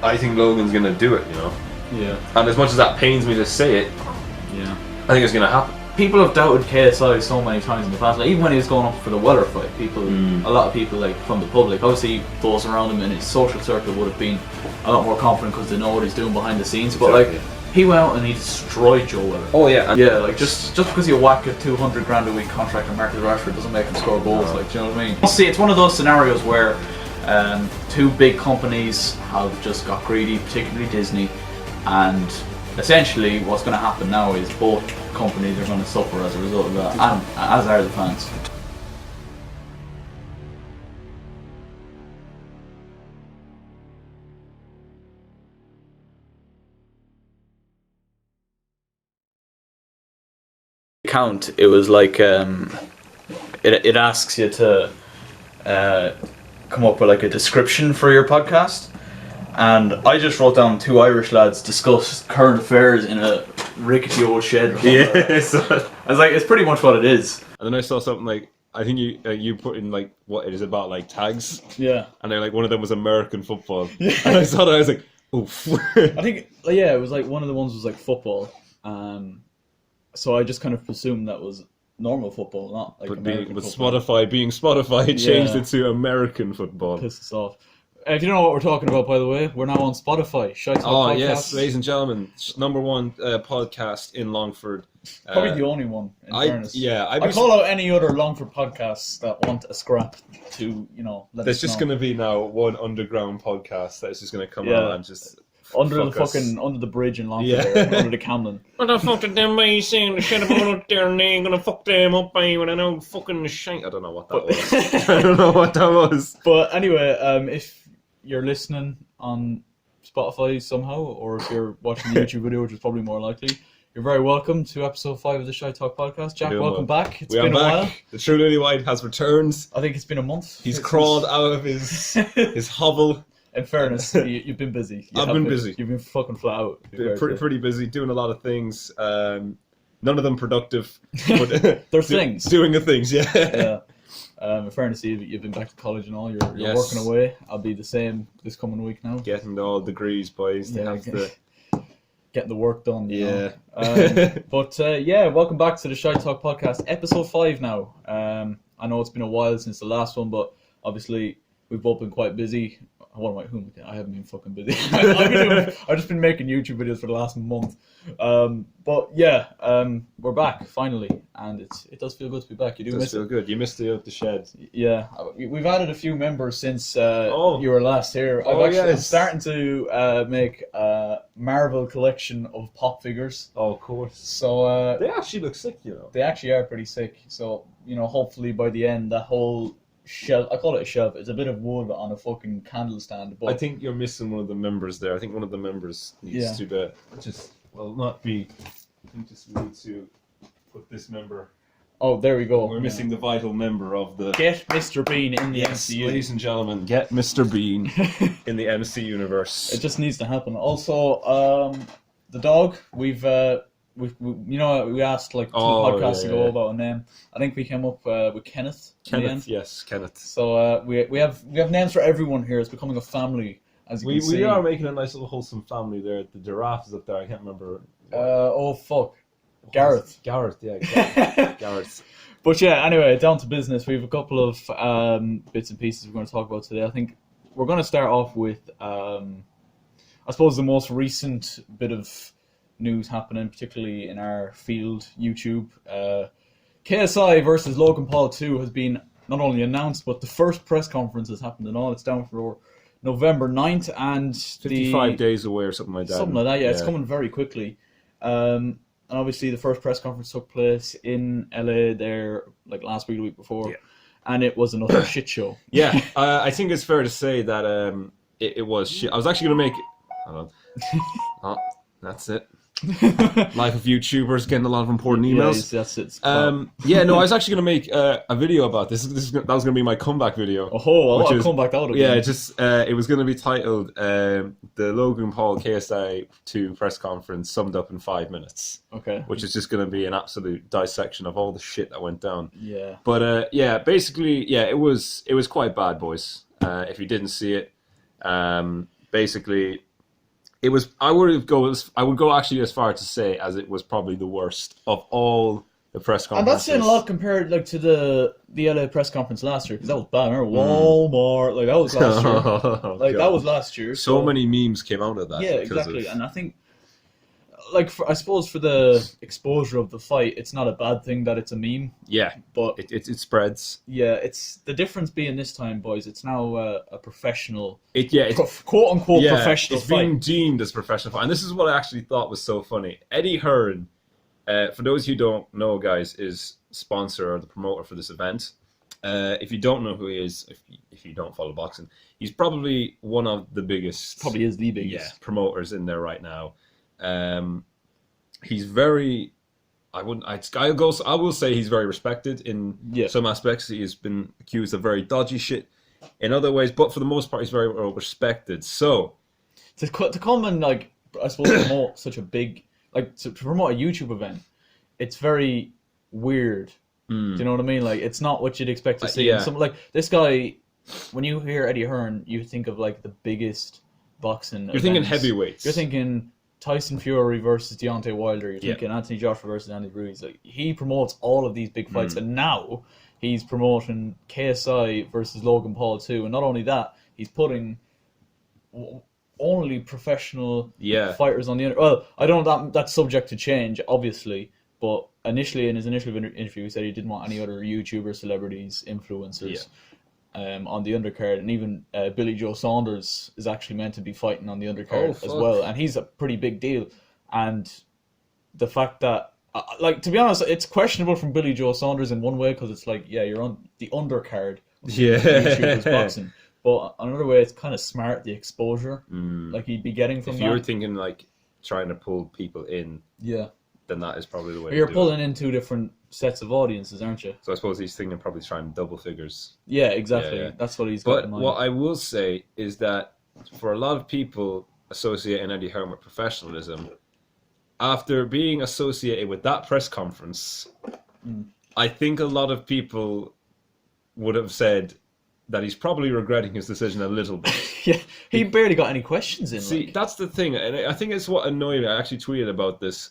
I think Logan's going to do it, you know. Yeah. And as much as that pains me to say it, yeah, I think it's going to happen. People have doubted KSI so many times in the past. Like, even when he was going up for the Weller fight, a lot of people, like from the public, obviously those around him in his social circle would have been a lot more confident because they know what he's doing behind the scenes. But like, he went out and he destroyed Joe Weller. Oh yeah, yeah. Like just because you whack a $200,000 a week contract on Marcus Rashford doesn't make him score goals. Like, do you know what I mean? See, it's one of those scenarios where two big companies have just got greedy, particularly Disney, and essentially what's going to happen now is both companies are going to suffer as a result of that, and as are the fans. Account, it was like it asks you to come up with like a description for your podcast. And I just wrote down two Irish lads discuss current affairs in a rickety old shed. Yeah, so I was like, it's pretty much what it is. And then I saw something like, I think you put in like what it is about like tags. Yeah. And they're like, one of them was American football. Yeah. And I saw that, I was like, oof. I think, yeah, it was like one of the ones was like football. So I just kind of presumed that was normal football, not like American football. Spotify being Spotify, it changed it to American football. Piss us off. If you don't know what we're talking about, by the way, we're now on Spotify. ShiteTalk podcast. Yes, ladies and gentlemen, #1 podcast in Longford. Probably the only one, in fairness. Yeah, I call out any other Longford podcasts that want a scrap to, let There's us just know. going to be now one underground podcast that's just going to come out and just under the bridge in Longford, under the Camden. What the fuck did them boys saying? The shit about up there and they gonna fuck them up by with an old fucking shite. I don't know what that was. I don't know what that was. But anyway, if you're listening on Spotify somehow, or if you're watching the YouTube video, which is probably more likely, you're very welcome to episode 5 of the ShiteTalk podcast. Jack, welcome back. It's been a while. The True Lily White has returned. I think it's been a month. He's crawled out of his hovel. In fairness, you've been busy. I've been busy. You've been fucking flat out. Pretty busy, doing a lot of things. None of them productive. But they're things. Doing the things, yeah. In fairness, you've been back to college and all. You're working away. I'll be the same this coming week now. Getting all degrees, boys. Getting the work done. Yeah. But welcome back to the ShiteTalk podcast, episode 5 now. I know it's been a while since the last one, but obviously we've both been quite busy. I haven't been fucking busy. I've just been making YouTube videos for the last month. But we're back finally, and it does feel good to be back. You do miss it. It does feel good. You missed the shed. Yeah, we've added a few members since you were last here. I'm starting to make a Marvel collection of pop figures. Oh, of course. So they actually look sick, They actually are pretty sick. So hopefully by the end, that whole shelf, I call it a shelf, it's a bit of wood on a fucking candle stand. But I think you're missing one of the members there. I think one of the members needs to not be. I think just we need to put this member. Oh, there we go. We're missing the vital member of the. Get Mr. Bean in the MCU. Ladies and gentlemen, get Mr. Bean in the MC universe. It just needs to happen. Also, the dog, we asked like 2 podcasts ago about a name. I think we came up with Kenneth. Kenneth. So we have names for everyone here. It's becoming a family, as you can see. We are making a nice little wholesome family there. The giraffe is up there. I can't remember. Gareth. Gareth, yeah. Gareth. But anyway, down to business. We have a couple of bits and pieces we're going to talk about today. I think we're going to start off with, I suppose, the most recent bit of news happening, particularly in our field, YouTube. KSI versus Logan Paul 2 has been not only announced, but the first press conference has happened and all. It's down for November 9th, and 55 days away or something like that. Something like that, yeah. It's coming very quickly. And obviously the first press conference took place in LA there like last week, the week before. Yeah. And it was another shit show. Yeah, I think it's fair to say that it was shit. I was actually going to make... Hold on. That's it. Life of YouTubers getting a lot of important emails. Yeah, that's it. I was actually going to make a video about this. That was going to be my comeback video. I'll come back out again. Yeah, it was going to be titled the Logan Paul KSI 2 press conference summed up in 5 minutes. Okay. Which is just going to be an absolute dissection of all the shit that went down. Yeah. But basically, it was quite bad, boys. If you didn't see it, basically it was. I would go actually as far to say as it was probably the worst of all the press conferences. And that's saying a lot compared like to the LA press conference last year, because that was bad. I remember Walmart, like that was last year. Like that was last year. So many memes came out of that. Yeah, exactly. And I think, like, I suppose for the exposure of the fight, it's not a bad thing that it's a meme. Yeah, but it spreads. Yeah, it's the difference being this time, boys. It's now a professional, quote unquote professional it's fight. being deemed as professional fight. And this is what I actually thought was so funny. Eddie Hearn, for those who don't know, guys, is sponsor or the promoter for this event. If you don't know who he is, if you don't follow boxing, he's probably one of the biggest. Probably is the biggest promoters in there right now. He's very. I will say he's very respected in some aspects. He has been accused of very dodgy shit in other ways, but for the most part, he's very well respected. So to come and like, I suppose, promote such a big, like, to promote a YouTube event, it's very weird. Do you know what I mean? Like, it's not what you'd expect to see. And like this guy, when you hear Eddie Hearn, you think of like the biggest boxing. You're thinking heavyweights. You're thinking Tyson Fury versus Deontay Wilder. You're thinking Anthony Joshua versus Andy Ruiz. Like, he promotes all of these big fights, and now he's promoting KSI versus Logan Paul too. And not only that, he's putting only professional fighters on the internet. Well, I don't know, that's subject to change, obviously. But initially, in his initial interview, he said he didn't want any other YouTubers, celebrities, influencers on the undercard. And even Billy Joe Saunders is actually meant to be fighting on the undercard as well. And he's a pretty big deal. And the fact that, like, to be honest, it's questionable from Billy Joe Saunders in one way, because it's like, you're on the undercard of YouTubers boxing. But another way, it's kind of smart, the exposure like he'd be getting from that. If you're thinking, like, trying to pull people in, then that is probably the way. You're pulling in two different sets of audiences, aren't you? So I suppose he's thinking probably trying double figures. Yeah, exactly. Yeah. That's what he's got in mind. But what I will say is that for a lot of people associating Eddie Hearn with professionalism, after being associated with that press conference, I think a lot of people would have said that he's probably regretting his decision a little bit. He barely got any questions in. See, that's the thing, and I think it's what annoyed me. I actually tweeted about this,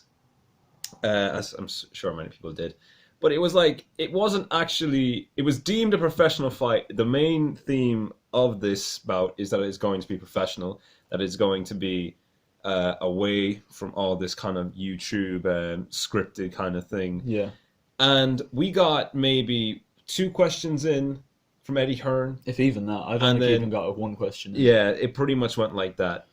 as I'm sure many people did. But it was like, it wasn't actually, it was deemed a professional fight. The main theme of this bout is that it's going to be professional, that it's going to be away from all this kind of YouTube scripted kind of thing. Yeah. And we got maybe 2 questions in from Eddie Hearn. If even that. I don't think he even got one question in. Yeah, it pretty much went like that.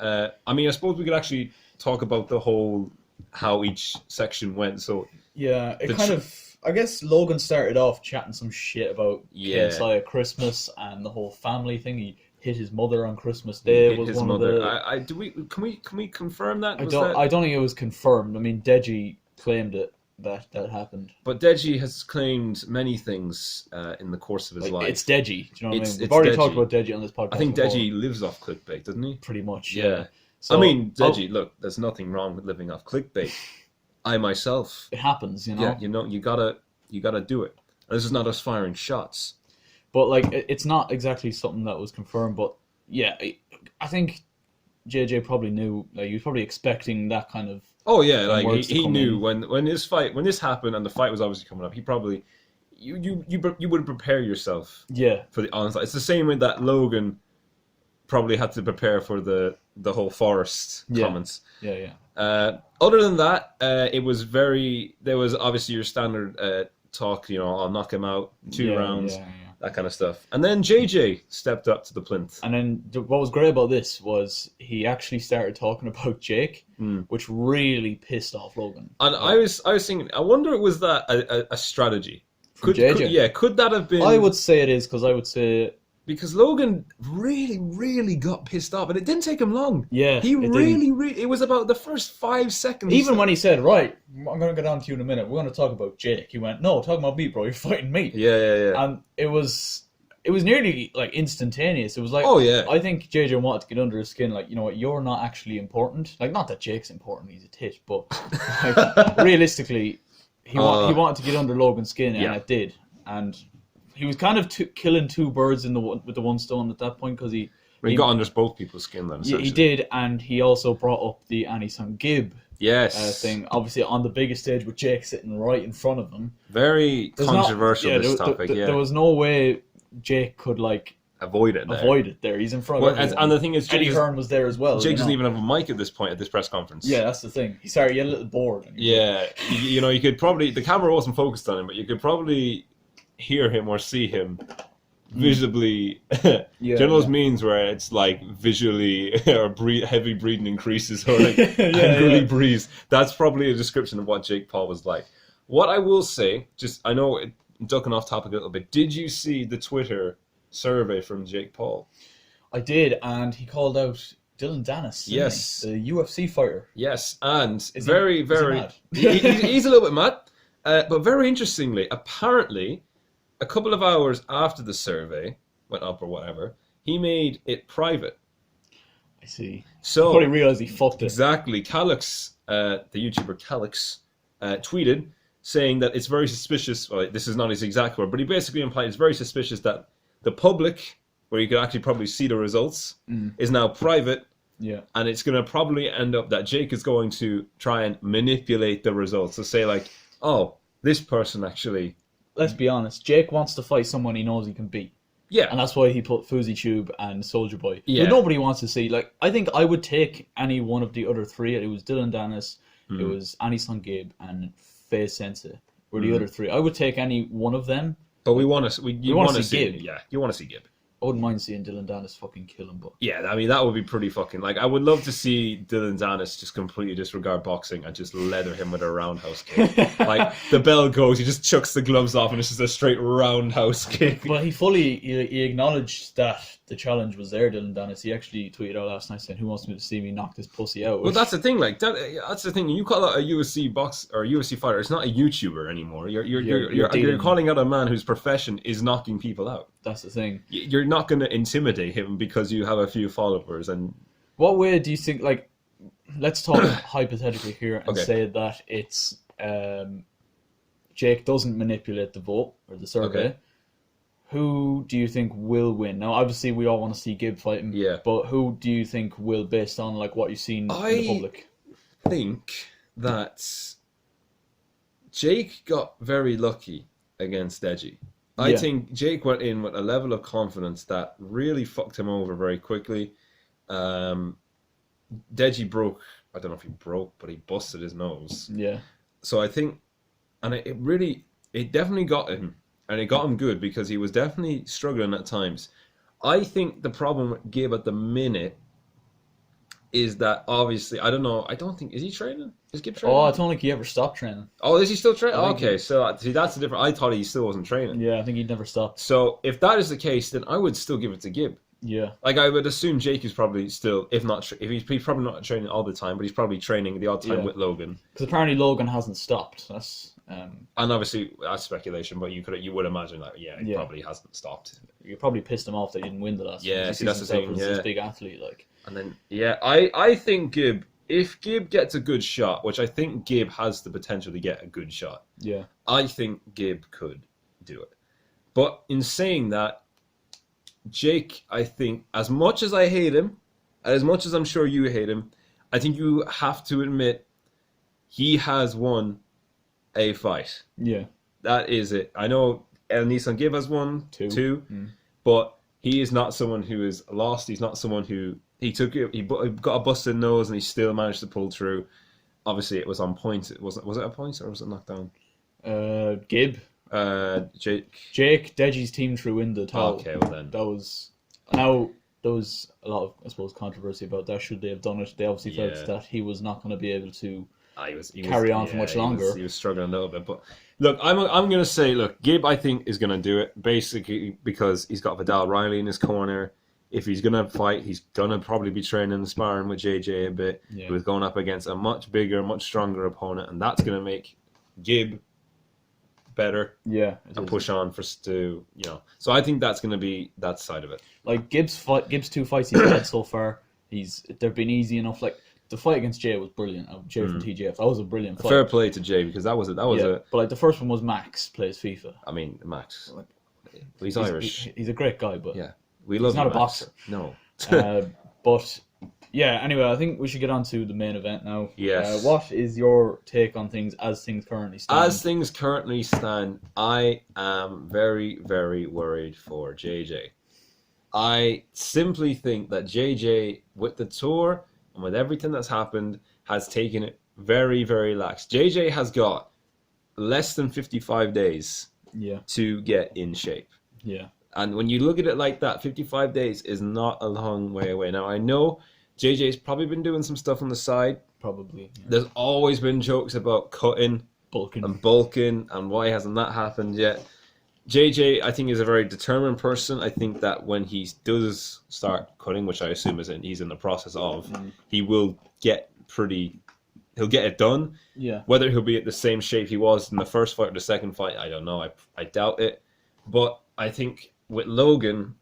I mean, I suppose we could actually talk about the whole, how each section went. So yeah, it kind of, I guess Logan started off chatting some shit about KSI at Christmas and the whole family thing. He hit his mother on Christmas Day. Was one of the. Can we confirm that? I don't think it was confirmed. I mean, Deji claimed it that happened. But Deji has claimed many things in the course of his life. It's Deji. Do you know what I mean? We've already talked about Deji on this podcast. I think before. Deji lives off clickbait, doesn't he? Pretty much. Yeah. So, I mean, Deji, look, there's nothing wrong with living off clickbait. I myself. It happens, you know. Yeah, you know, you gotta do it. And this is not us firing shots. But like, it's not exactly something that was confirmed. But yeah, I think JJ probably knew. Like, he was probably expecting that kind of. Oh yeah, like he knew when this happened and the fight was obviously coming up. He probably you would prepare yourself. Yeah. For the onslaught. It's the same way that Logan probably had to prepare for the whole Forrest comments. Yeah. Other than that, there was obviously your standard talk, you know, I'll knock him out, 2 rounds, that kind of stuff. And then JJ stepped up to the plinth. And then what was great about this was he actually started talking about Jake, which really pissed off Logan. And I was thinking, I wonder, was that a strategy? Could that have been? I would say it is, because I would say... Because Logan really, really got pissed off, and it didn't take him long. Yeah, it was about the first 5 seconds. Even when he said, right, I'm going to get on to you in a minute, we're going to talk about Jake, he went, no, talking about me, bro, you're fighting me. Yeah. And it was nearly, like, instantaneous. It was like, I think JJ wanted to get under his skin, like, you know what, you're not actually important. Like, not that Jake's important, he's a tit, but like, realistically, he wanted to get under Logan's skin, and it did. And... he was kind of killing 2 birds with the one stone at that point, because he He got under both people's skin then. Yeah, he did, and he also brought up the Anison Gibb thing. Obviously, on the biggest stage with Jake sitting right in front of him. Very controversial, this topic. There was no way Jake could avoid it there. He's in front of everyone. And the thing is, Eddie Hearn was there as well. Jake doesn't even have a mic at this point at this press conference. Yeah, that's the thing. He started getting a little bored. Yeah, you could probably, the camera wasn't focused on him, but you could probably hear him or see him visibly. Those memes where it's like visually or heavy breathing increases or like angrily breathes. That's probably a description of what Jake Paul was like. What I will say, I know ducking off topic a little bit. Did you see the Twitter survey from Jake Paul? I did, and he called out Dylan Dennis. Yes, the UFC fighter. Yes, and is very he mad? He's a little bit mad, but very interestingly, apparently, a couple of hours after the survey went up or whatever, he made it private. I see. So I probably realized he fucked it. Exactly. Calix, the YouTuber Calix, tweeted saying that it's very suspicious. Well, this is not his exact word, but he basically implied it's very suspicious that the public, where you could actually probably see the results, is now private. Yeah. And it's going to probably end up that Jake is going to try and manipulate the results. So say like, oh, this person actually... Let's be honest. Jake wants to fight someone he knows he can beat. Yeah. And that's why he put Fuzzy Tube and Soldier Boy. Yeah. But nobody wants to see. Like, I think I would take any one of the other three. It was Dylan Dennis, it was Anison Gibb, and Faye Sensei were the other three. I would take any one of them. But we want to... You want to see Gibb. Yeah, you want to see Gibb. I wouldn't mind seeing Dylan Dennis fucking kill him, but... Yeah, I mean, that would be pretty fucking... Like, I would love to see Dylan Dennis just completely disregard boxing and just leather him with a roundhouse kick. Like, the bell goes, he just chucks the gloves off and it's just a straight roundhouse kick. But he acknowledged that the challenge was there, Dylan Dennis. He actually tweeted out last night saying, "Who wants me to see me knock this pussy out?" Well, that's the thing. Like, that's the thing. You call out a UFC box or a UFC fighter, it's not a YouTuber anymore. You're calling out a man whose profession is knocking people out. That's the thing. You're not going to intimidate him because you have a few followers. And what way do you think? Like, let's talk hypothetically here and say that it's Jake doesn't manipulate the vote or the survey. Okay. Who do you think will win? Now, obviously, we all want to see Gibb fight him. Yeah. But who do you think will, based on like what you've seen in the public? I think that Jake got very lucky against Deji. I think Jake went in with a level of confidence that really fucked him over very quickly. Deji broke, I don't know if he broke, but he busted his nose. Yeah. So I think, and it definitely got him. And it got him good because he was definitely struggling at times. I think the problem with Gibb at the minute is that obviously, I don't think, is he training? Is Gibb training? Oh, I don't think he ever stopped training. Oh, is he still training? Okay, so see, that's the difference. I thought he still wasn't training. Yeah, I think he'd never stopped. So if that is the case, then I would still give it to Gibb. Yeah. Like, I would assume Jake is probably still, if he's probably not training all the time, but he's probably training the odd time with Logan. Because apparently Logan hasn't stopped. That's... and obviously that's speculation, but you would imagine that he probably hasn't stopped. You probably pissed him off that he didn't win the last. Yeah, see, that's the thing. He's a big athlete, like. And then I think Gibb, if Gibb gets a good shot, which I think Gibb has the potential to get a good shot. Yeah. I think Gibb could do it. But in saying that, Jake, I think, as much as I hate him, and as much as I'm sure you hate him, I think you have to admit he has won a fight. Yeah. That is it. I know Nissan Gibb has won two, but he is not someone who is lost. He's not someone who he got a busted nose and he still managed to pull through. Obviously, it was on point. Was it a point or was it knocked down? Gibb. Jake, Deji's team threw in the towel. Okay, well then. There was a lot of, I suppose, controversy about that. Should they have done it? They obviously felt that he was not going to be able to carry on for much longer. He was struggling a little bit. But look, I'm going to say, Gibb, I think, is going to do it, basically because he's got Vidal Riley in his corner. If he's going to fight, he's going to probably be training and sparring with JJ a bit. Yeah. He was going up against a much bigger, much stronger opponent, and that's going to make Gibb better, and push on for Stu, So I think that's going to be that side of it. Like Gibb's 2 fights he's had so far, they've been easy enough. Like the fight against Jay was brilliant. Jay from TGF, that was a brilliant fight. Fair play to Jay because that was a. But like the first one was Max plays FIFA. I mean Max, he's Irish. He's a great guy, but we love. He's not Max. a boxer. No, But yeah, anyway, I think we should get on to the main event now. Yes. What is your take on things as things currently stand? As things currently stand, I am very, very worried for JJ. I simply think that JJ, with the tour and with everything that's happened, has taken it very, very lax. JJ has got less than 55 days to get in shape. Yeah. And when you look at it like that, 55 days is not a long way away. Now, I know JJ's probably been doing some stuff on the side. Probably. Yeah. There's always been jokes about cutting and bulking and why hasn't that happened yet. JJ, I think, is a very determined person. I think that when he does start cutting, which I assume he's in the process of, he will he'll get it done. Yeah. Whether he'll be at the same shape he was in the first fight or the second fight, I don't know. I doubt it. But I think with Logan,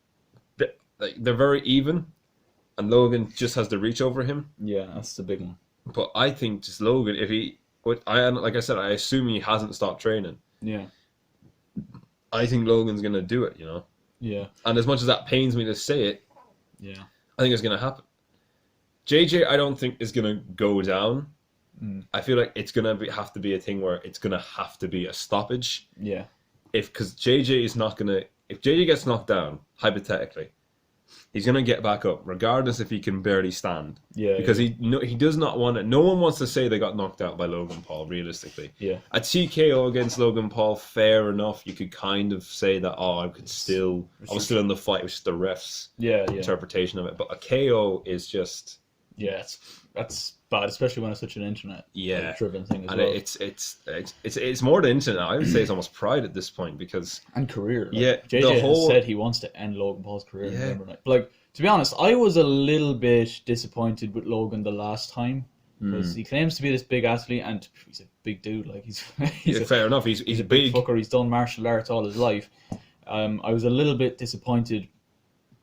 they're very even, and Logan just has the reach over him. Yeah, that's the big one. But I think just Logan, like I said, I assume he hasn't stopped training. Yeah. I think Logan's gonna do it, Yeah. And as much as that pains me to say it, yeah, I think it's gonna happen. JJ, I don't think is gonna go down. I feel like it's gonna have to be a thing where it's gonna have to be a stoppage. Yeah. Because JJ is not gonna. If JJ gets knocked down, hypothetically, he's gonna get back up, regardless if he can barely stand. Yeah. Because he does not want it. No one wants to say they got knocked out by Logan Paul. Realistically, Yeah. A TKO against Logan Paul, fair enough. You could kind of say that. I was still in the fight. It was just the refs' interpretation of it. But a KO is just. Yeah, that's bad, especially when it's such an internet driven thing as well. It's more the internet. I would say it's almost pride at this point because career. JJ has said he wants to end Logan Paul's career. Yeah. Like, to be honest, I was a little bit disappointed with Logan the last time because he claims to be this big athlete and he's a big dude. Like he's fair enough. He's a big fucker. He's done martial arts all his life. I was a little bit disappointed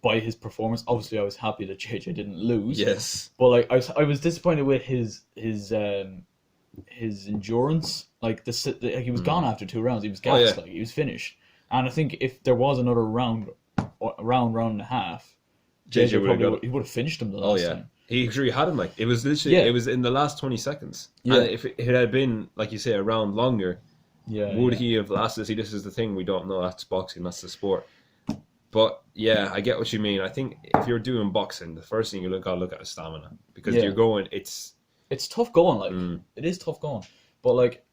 by his performance. Obviously, I was happy that JJ didn't lose. Yes, but like I was disappointed with his endurance. Like he was gone after 2 rounds. He was gassed. Like he was finished. And I think if there was another round and a half, JJ probably would have finished him the last time. He actually had him. Like it was literally it was in the last 20 seconds. Yeah. And if it had been like you say a round longer, would he have lasted? See, this is the thing we don't know. That's boxing. That's the sport. But yeah, I get what you mean. I think if you're doing boxing, the first thing you gotta look at is stamina because you're going. It's tough going. Like it is tough going. But like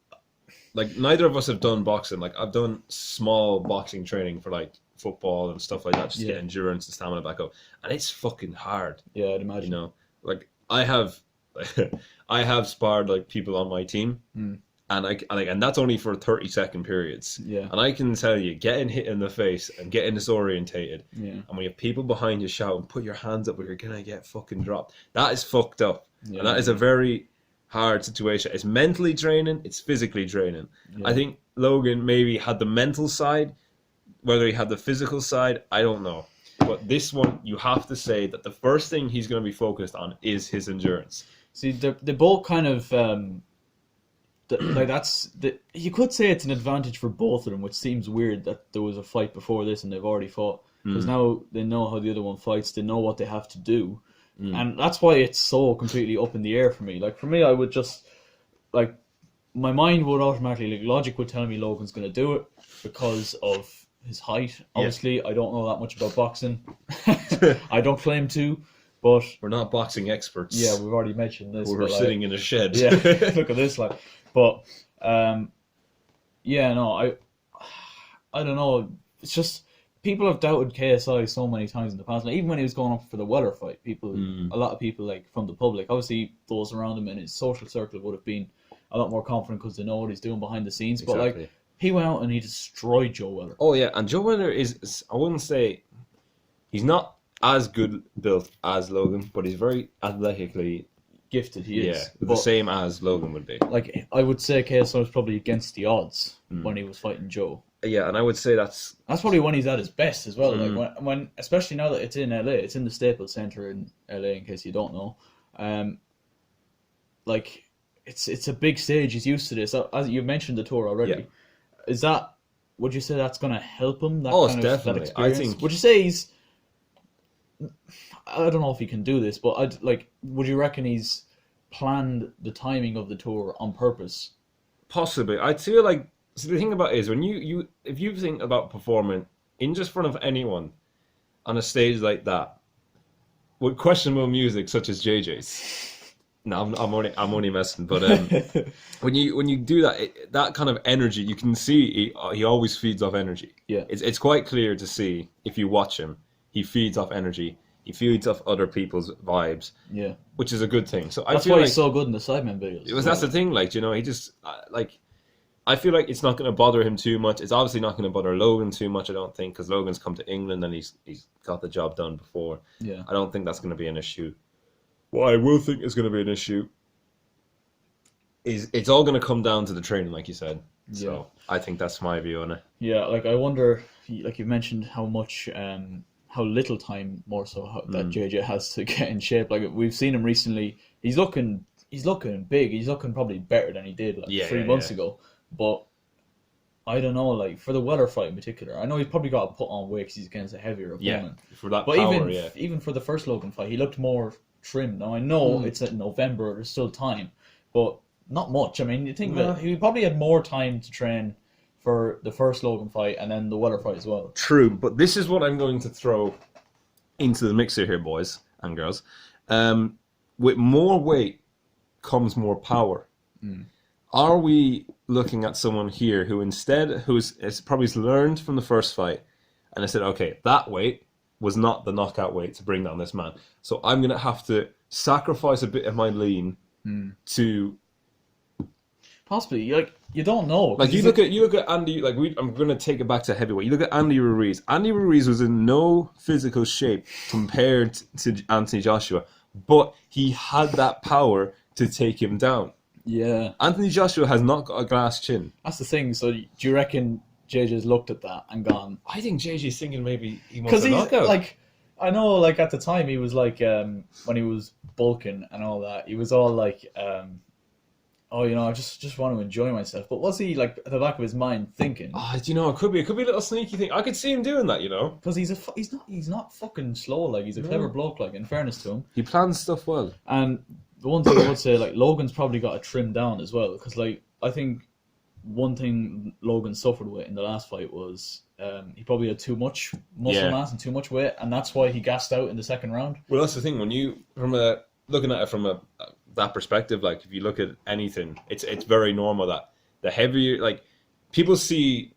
neither of us have done boxing. Like I've done small boxing training for like football and stuff like that, just to get endurance and stamina back up, and it's fucking hard. Yeah, I'd imagine. Like I have sparred like people on my team. And that's only for 30-second periods. Yeah. And I can tell you, getting hit in the face and getting disorientated, and when you have people behind you shouting, "Put your hands up or you're gonna get fucking dropped," that is fucked up. Yeah. And that is a very hard situation. It's mentally draining. It's physically draining. Yeah. I think Logan maybe had the mental side. Whether he had the physical side, I don't know. But this one, you have to say that the first thing he's going to be focused on is his endurance. See, they both kind of. You could say it's an advantage for both of them, which seems weird that there was a fight before this and they've already fought. Because now they know how the other one fights, they know what they have to do. And that's why it's so completely up in the air for me. Like, for me, I would just, like, my mind would automatically, like, logic would tell me Logan's going to do it because of his height. Obviously, I don't know that much about boxing. I don't claim to. But we're not boxing experts. Yeah, we've already mentioned this. We're sitting in a shed. Yeah, look at this, like. But I don't know. It's just people have doubted KSI so many times in the past. Like, even when he was going up for the Weller fight, a lot of people like from the public, obviously those around him in his social circle would have been a lot more confident because they know what he's doing behind the scenes. Exactly. But like he went out and he destroyed Joe Weller. Oh yeah, and Joe Weller is I wouldn't say he's not as good built as Logan, but he's very athletically gifted. He is the same as Logan would be. Like I would say, KSI was probably against the odds when he was fighting Joe. Yeah, and I would say that's probably when he's at his best as well. Like when especially now that it's in LA, it's in the Staples Center in LA. In case you don't know, like it's a big stage. He's used to this. As you mentioned the tour already, would you say that's going to help him? That definitely. I think. Would you say he's I don't know if he can do this, but would you reckon he's planned the timing of the tour on purpose? Possibly. I feel like, so the thing about it is when if you think about performing in just front of anyone on a stage like that with questionable music such as JJ's. No, I'm only messing. But when you do that, that kind of energy, you can see he always feeds off energy. Yeah, it's quite clear to see if you watch him. He feeds off energy. He feeds off other people's vibes. Yeah, which is a good thing. So that's I feel why like he's so good in the Sidemen videos. that's the thing. Like, you know, he just like. I feel like it's not going to bother him too much. It's obviously not going to bother Logan too much, I don't think, because Logan's come to England and he's got the job done before. Yeah, I don't think that's going to be an issue. What I will think is going to be an issue is it's all going to come down to the training, like you said. So I think that's my view on it. Yeah, like I wonder, like you mentioned, how much, how little time more so that JJ has to get in shape. Like we've seen him recently. He's looking big. He's looking probably better than he did like 3 months ago. But I don't know, like for the Weller fight in particular, I know he's probably got to put on weight because he's against a heavier opponent. Yeah, for that but power, even for the first Logan fight, he looked more trim. Now I know it's in November, there's still time, but not much. I mean, you think that he probably had more time to train for the first Logan fight and then the Weller fight as well. True, but this is what I'm going to throw into the mixer here, boys and girls. With more weight comes more power. Are we looking at someone here who's probably learned from the first fight and I said, okay, that weight was not the knockout weight to bring down this man, so I'm going to have to sacrifice a bit of my lean to possibly, like, you don't know. Like you look at Andy. Like I'm going to take it back to heavyweight. You look at Andy Ruiz. Andy Ruiz was in no physical shape compared to Anthony Joshua, but he had that power to take him down. Yeah. Anthony Joshua has not got a glass chin. That's the thing. So do you reckon JJ's looked at that and gone? I think JJ's thinking maybe he wants a knockout. Because like, I know, like at the time he was like, when he was bulking and all that, he was all like, oh, you know, I just want to enjoy myself. But was he like at the back of his mind thinking? Oh, you know, it could be a little sneaky thing. I could see him doing that, you know, because he's not fucking slow. Like he's a clever bloke. Like in fairness to him, he plans stuff well. And the one thing I would say, like Logan's probably got to trim down as well, because like I think one thing Logan suffered with in the last fight was he probably had too much muscle mass and too much weight, and that's why he gassed out in the second round. Well, that's the thing. When you looking at it from that perspective, like if you look at anything, it's very normal that the heavier, like people see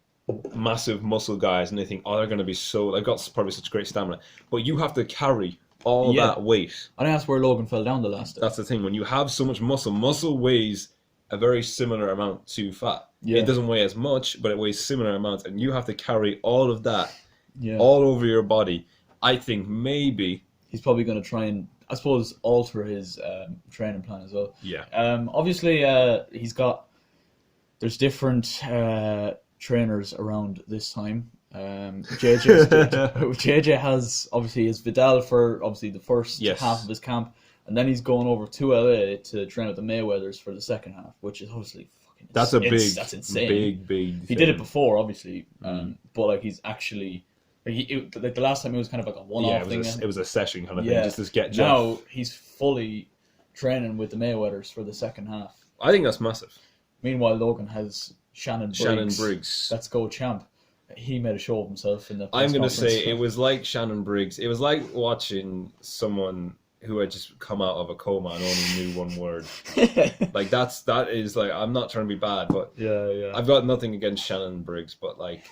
massive muscle guys and they think, oh, they're going to be so, they've got probably such great stamina, but you have to carry all that weight. I think that's where Logan fell down the last day. That's the thing. When you have so much muscle weighs a very similar amount to fat. It doesn't weigh as much, but it weighs similar amounts, and you have to carry all of that all over your body. I think maybe he's probably going to try and, I suppose, alter his training plan as well. Yeah. Obviously, there's different trainers around this time. JJ has obviously his Vidal for obviously the first half of his camp, and then he's going over to LA to train with the Mayweathers for the second half, which is obviously fucking. That's insane. Big. He did it before, obviously, but like he's actually. Like the last time it was kind of like a one-off thing. It was a session kind of thing, just to get Jeff. Now he's fully training with the Mayweathers for the second half. I think that's massive. Meanwhile, Logan has Shannon Briggs. Let's go, champ. He made a show of himself in the press I'm going to conference. say it was like Shannon Briggs. It was like watching someone who had just come out of a coma and only knew one word. Like that is like, I'm not trying to be bad, but I've got nothing against Shannon Briggs, but like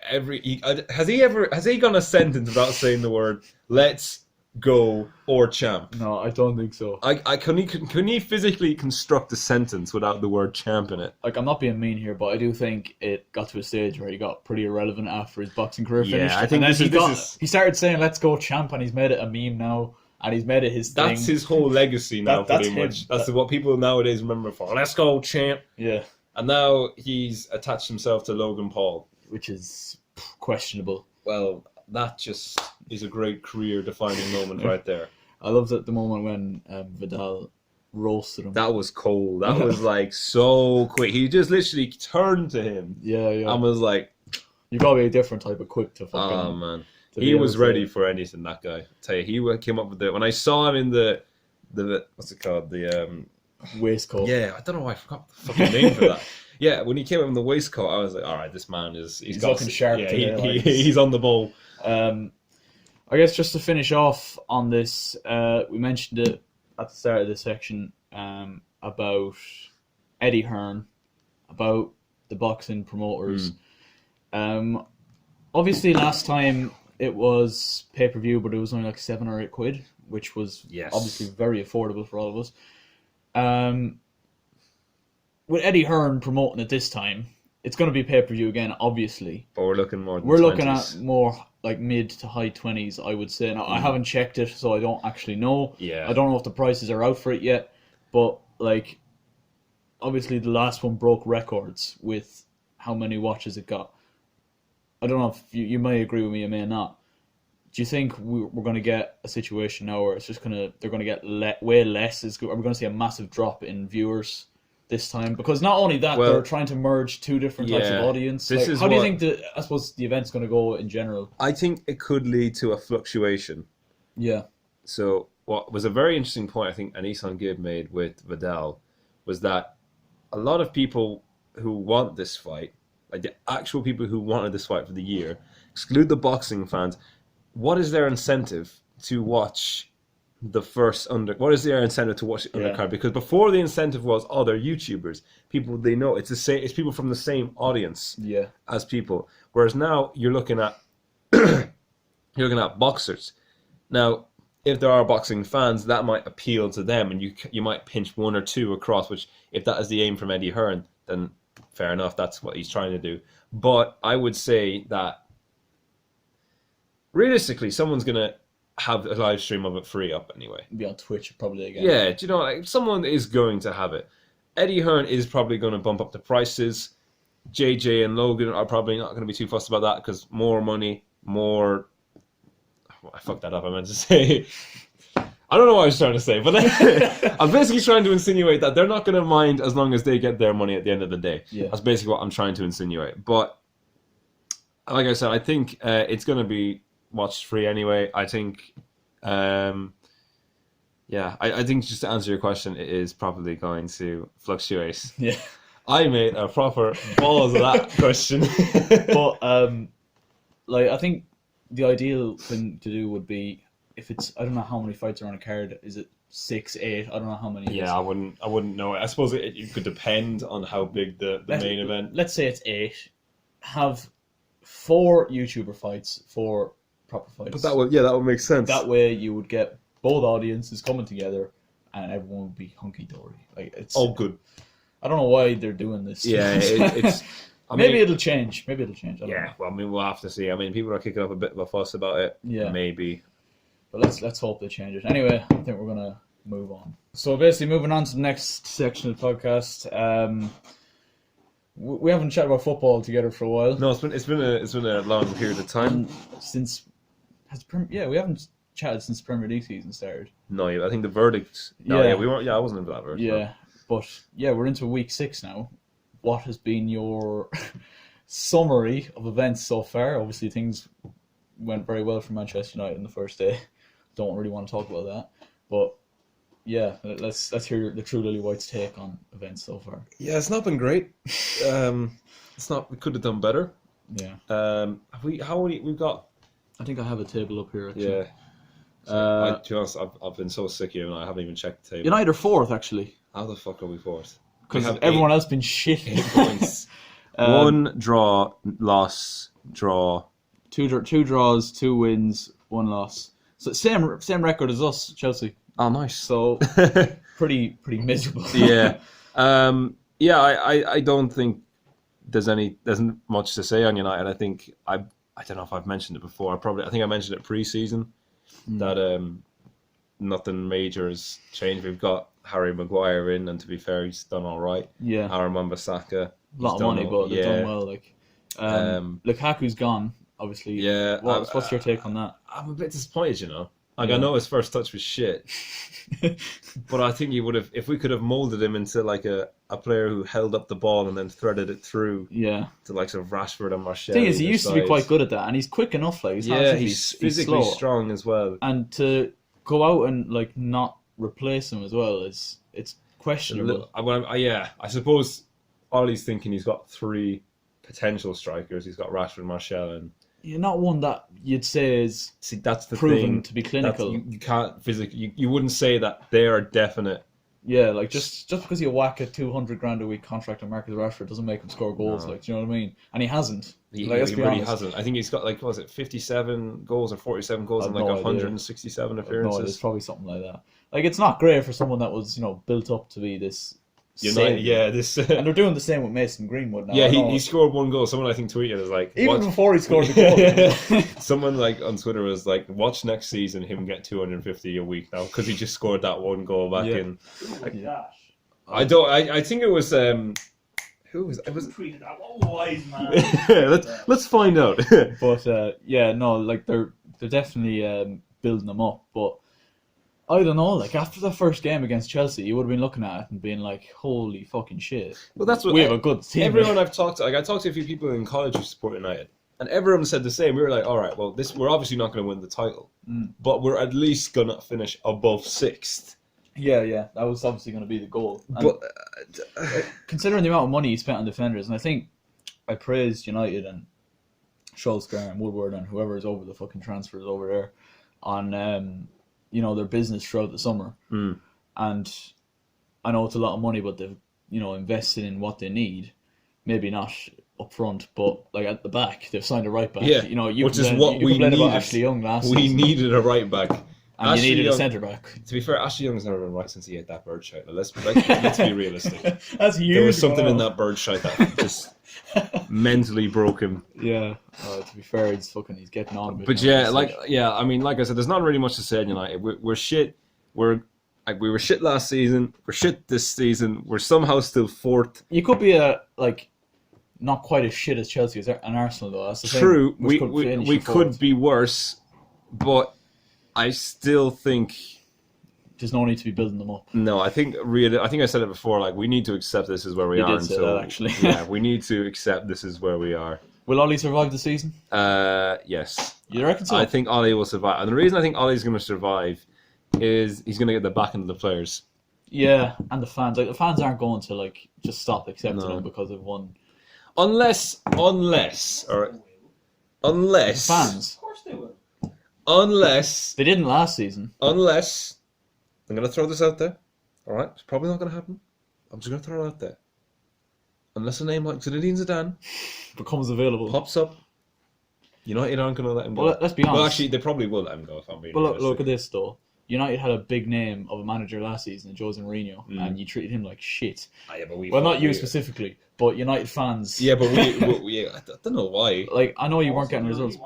has he gone a sentence without saying the word let's go or champ? No, I don't think so. Can he physically construct a sentence without the word champ in it? Like, I'm not being mean here, but I do think it got to a stage where he got pretty irrelevant after his boxing career finished. I think he started saying let's go champ, and he's made it a meme now, and he's made it his thing. That's his whole legacy now, pretty much. That's what people nowadays remember for. Let's go champ. Yeah. And now he's attached himself to Logan Paul, which is questionable. Well, that just is a great career-defining moment right there. I loved the moment when Vidal roasted him. That was cold. That was like so quick. He just literally turned to him. Yeah. And was like, "You gotta be a different type of quick to fucking He was ready for anything. That guy. I tell you, he came up with it when I saw him in the what's it called, the waistcoat. Yeah, I don't know why I forgot the fucking name for that. Yeah, when he came up in the waistcoat, I was like, all right, this man he's got looking sharp. Yeah, today, he's on the ball. I guess just to finish off on this, we mentioned it at the start of this section about Eddie Hearn, about the boxing promoters. Obviously, last time it was pay-per-view, but it was only like £7 or £8, which was obviously very affordable for all of us. With Eddie Hearn promoting it this time, it's going to be pay-per-view again, obviously. But we're looking more. We're looking at more like mid to high 20s, I would say. Now, I haven't checked it, so I don't actually know. Yeah. I don't know if the prices are out for it yet, but like, obviously the last one broke records with how many watches it got. I don't know if you may agree with me, you may not. Do you think we're going to get a situation now where it's just they're going to get way less? Are we going to see a massive drop in viewers this time? Because not only that, they're trying to merge two different types of audience. How do you think the event's going to go in general? I think it could lead to a fluctuation. Yeah. So what was a very interesting point I think Anisan Gibb made with Vidal was that a lot of people who want this fight, like the actual people who wanted this fight for the year, exclude the boxing fans. What is their incentive to watch the first what is their incentive to watch the undercard? Because before the incentive was, they're YouTubers, people they know. It's the same. It's people from the same audience as people. Whereas now you're looking at boxers. Now, if there are boxing fans, that might appeal to them, and you might pinch one or two across. Which, if that is the aim from Eddie Hearn, then fair enough. That's what he's trying to do. But I would say that realistically, someone's gonna have a live stream of it free up anyway. It'll be on Twitch probably again. Yeah, do you know, like, someone is going to have it. Eddie Hearn is probably going to bump up the prices. JJ and Logan are probably not going to be too fussed about that because more money, more. I fucked that up. I meant to say. I don't know what I was trying to say, but I'm basically trying to insinuate that they're not going to mind as long as they get their money at the end of the day. Yeah. That's basically what I'm trying to insinuate. But like I said, I think it's going to be watched free anyway. I think, I think just to answer your question, it is probably going to fluctuate. Yeah. I made a proper balls of that question. But, I think the ideal thing to do would be if it's, I don't know how many fights are on a card. Is it 6, 8? I don't know how many. Yeah, I wouldn't know. I suppose it could depend on how big the main event. Let's say it's 8. Have 4 YouTuber fights, 4 proper fights. But that would make sense. That way you would get both audiences coming together and everyone would be hunky-dory. Like, it's all good. I don't know why they're doing this. Yeah, it's... Maybe it'll change. I don't know. Well, we'll have to see. People are kicking up a bit of a fuss about it. Yeah. Maybe. But let's hope they change it. Anyway, I think we're going to move on. So basically, moving on to the next section of the podcast. We haven't chatted about football together for a while. No, it's been a long period of time. We haven't chatted since Premier League season started. No, I think the verdict. No, we weren't. Yeah, I wasn't into that verdict. Yeah, but we're into week 6 now. What has been your summary of events so far? Obviously, things went very well for Manchester United in the first day. Don't really want to talk about that, but yeah, let's hear the True Lily White's take on events so far. Yeah, it's not been great. It's not. We could have done better. Yeah. We've got. I think I have a table up here. Actually. Yeah. To be honest, I've been so sick of you, and I haven't even checked the table. United are 4th, actually. How the fuck are we 4th? Because everyone else been shit. 8 points. 1 draw, loss, draw. 2 draws, 2 wins, 1 loss. So same record as us, Chelsea. Oh, nice. So pretty miserable. Yeah. I don't think there's much to say on United. I think I don't know if I've mentioned it before. I think I mentioned it pre-season that nothing major has changed. We've got Harry Maguire in, and to be fair, he's done all right. Yeah. Aaron Wan-Bissaka. A lot of money, but they've done well. Lukaku's gone, obviously. Yeah. What's your take on that? I'm a bit disappointed, you know. Like I know his first touch was shit, but I think he would have if we could have molded him into like a player who held up the ball and then threaded it through. Yeah. To like sort of Rashford and Martial. The thing is, he used to be quite good at that, and he's quick enough. Like he's physically strong as well. And to go out and like not replace him as well it's questionable. I suppose Ollie's thinking he's got 3 potential strikers. He's got Rashford, Martial, and you're not one that you'd say is that's the proven thing. to be clinical. You can't physically. You wouldn't say that they are definite. Yeah, like just because you whack a $200,000 a week contract on Marcus Rashford doesn't make him score goals. No. Like, do you know what I mean? And he hasn't. He really hasn't. I think he's got like 57 goals or 47 goals in like 167 appearances. No, it's probably something like that. Like, it's not great for someone that was built up to be this. And they're doing the same with Mason Greenwood now. Yeah, he scored 1 goal. Someone I think tweeted is like even before he scored the goal. Someone like on Twitter was like, watch next season him get 250 a week now because he just scored that 1 goal back in. I think it was who was it? Was tweeted that? What wise man? let's find out. But they're definitely building them up, but. I don't know, like after the first game against Chelsea, you would have been looking at it and being like, holy fucking shit. Well, that's what we have a good team. Everyone I've talked to, I talked to a few people in college who support United, and everyone said the same. We were like, all right, well, we're obviously not going to win the title, but we're at least going to finish above 6th. Yeah, that was obviously going to be the goal. And but considering the amount of money he spent on defenders, and I think I praised United and Solskjaer and Woodward and whoever is over the fucking transfers over there on... their business throughout the summer. And I know it's a lot of money, but they've, invested in what they need. Maybe not up front, but like at the back, they've signed a right back. Yeah, which is what we needed. About Ashley Young last season. We needed a right back. And Ashley you needed a centre back. To be fair, Ashley Young's never been right since he ate that bird shite. Let's be realistic. That's huge. There was something in that bird shite that just mentally broke him. Yeah. To be fair, he's getting on. But I mean, like I said, there's not really much to say in United. We're shit. We were shit last season. We're shit this season. We're somehow still 4th. You could be not quite as shit as Chelsea and Arsenal though. That's the True. thing. We could be worse, but I still think there's no need to be building them up. No, I think I said it before. Like, we need to accept this is where we are. You did say that, actually. Yeah, we need to accept this is where we are. Will Ollie survive the season? Yes. You reckon so? I think Ollie will survive, and the reason I think Ollie's going to survive is he's going to get the back end of the players. Yeah, and the fans. Like, the fans aren't going to just stop accepting him because they've won. Unless fans. Of course they will. Unless they didn't last season. Unless I'm going to throw this out there. All right, it's probably not going to happen. I'm just going to throw it out there. Unless a name like Zinedine Zidane becomes available, pops up, United aren't going to let him go. Well, let's be honest. Well, actually, they probably will let him go if I'm being realistic. Look at this though. United had a big name of a manager last season, Jose Mourinho, and you treated him like shit. But not you specifically, but United fans. Yeah, but we I don't know why. Like, I know you weren't getting results.